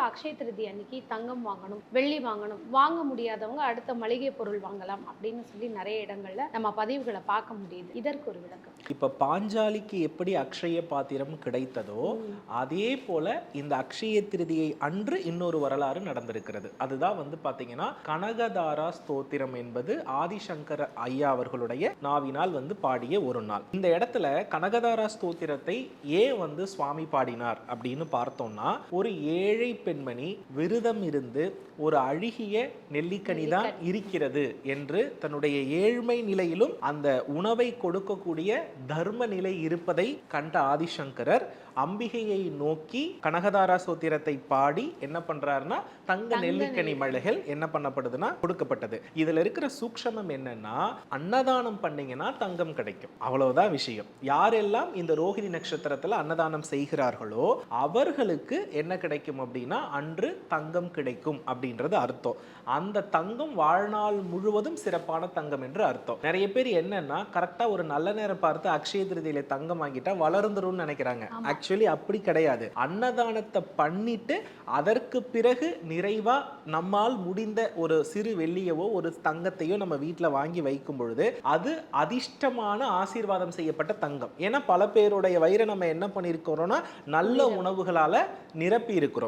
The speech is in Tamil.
அக்ஷய திருதி அன்னைக்கு தங்கம் வாங்கணும், வெள்ளி வாங்கணும், வாங்க முடியாதவங்க அடுத்த மளிகை பொருள் வாங்கலாம் அப்படின்னு சொல்லி நிறைய இடங்கள்ல நம்ம பதிவுகளை பார்க்க முடியுது. இதற்கு ஒரு விளக்கம். இப்ப பாஞ்சாலிக்கு எப்படி அக்ஷய பாத்திரம் கிடைத்ததோ அதே போல இந்த அக்ஷய திருதியை அன்று இன்னொரு வரலாறு நடந்திருக்கிறது. அதுதான் பாத்தீங்கன்னா கனகதாரா ஸ்தோத்திரம் என்பது ஆதிசங்கர ஐயா அவர்களுடைய நாவினால் பாடிய ஒரு நாள். இந்த இடத்துல கனகதாரா ஸ்தோத்திரத்தை ஏன் சுவாமி பாடினார் அப்படின்னு பார்த்தோம்னா, ஒரு ஏழை பெண்மணி விரதம் இருந்து ஒரு அழுகிய நெல்லிக்கனி தான் இருக்கிறது என்று தன்னுடைய ஏழ்மை நிலையிலும் அந்த உணவை கொடுக்கக்கூடிய தர்ம நிலை இருப்பதை கண்ட ஆதிசங்கரர் அம்பிகையை நோக்கி கனகதாரா ஸ்தோத்திரத்தை பாடி என்ன பண்றாருன்னா தங்க நெல்லிக்கனி மழைகள் என்ன பண்ணப்படுதுன்னா கொடுக்கப்பட்டது. இதுல இருக்கிற சூக்ஷமம் என்னன்னா, அன்னதானம் பண்ணீங்கன்னா தங்கம் கிடைக்கும், அவ்வளவுதான் விஷயம். யாரெல்லாம் இந்த ரோஹிணி நட்சத்திரத்துல அன்னதானம் செய்கிறார்களோ அவர்களுக்கு என்ன கிடைக்கும் அப்படின்னா அன்று தங்கம் கிடைக்கும் அப்படின்றது அர்த்தம். அந்த தங்கம் வாழ்நாள் முழுவதும் சிறப்பான தங்கம் என்று அர்த்தம். நிறைய பேர் என்னன்னா கரெக்டா ஒரு நல்ல நேரம் பார்த்து அக்ஷய திருதியில தங்கம் வாங்கிட்டா வளர்ந்துரும் நினைக்கிறாங்க. ஆக்சுவலி அப்படி கிடையாது. அன்னதானத்தை பண்ணிட்டு அதற்கு பிறகு நிறைவா நம்மால் முடிந்த ஒரு சிறு வெள்ளியவோ ஒரு தங்கத்தையோ நம்ம வீட்டில் வாங்கி வைக்கும் பொழுது அது அதிர்ஷ்டமான ஆசீர்வாதம் செய்யப்பட்ட தங்கம். ஏன்னா பல பேருடைய வயிறை நம்ம என்ன பண்ணியிருக்கிறோம்னா நல்ல உணவுகளால நிரப்பி இருக்கிறோம்.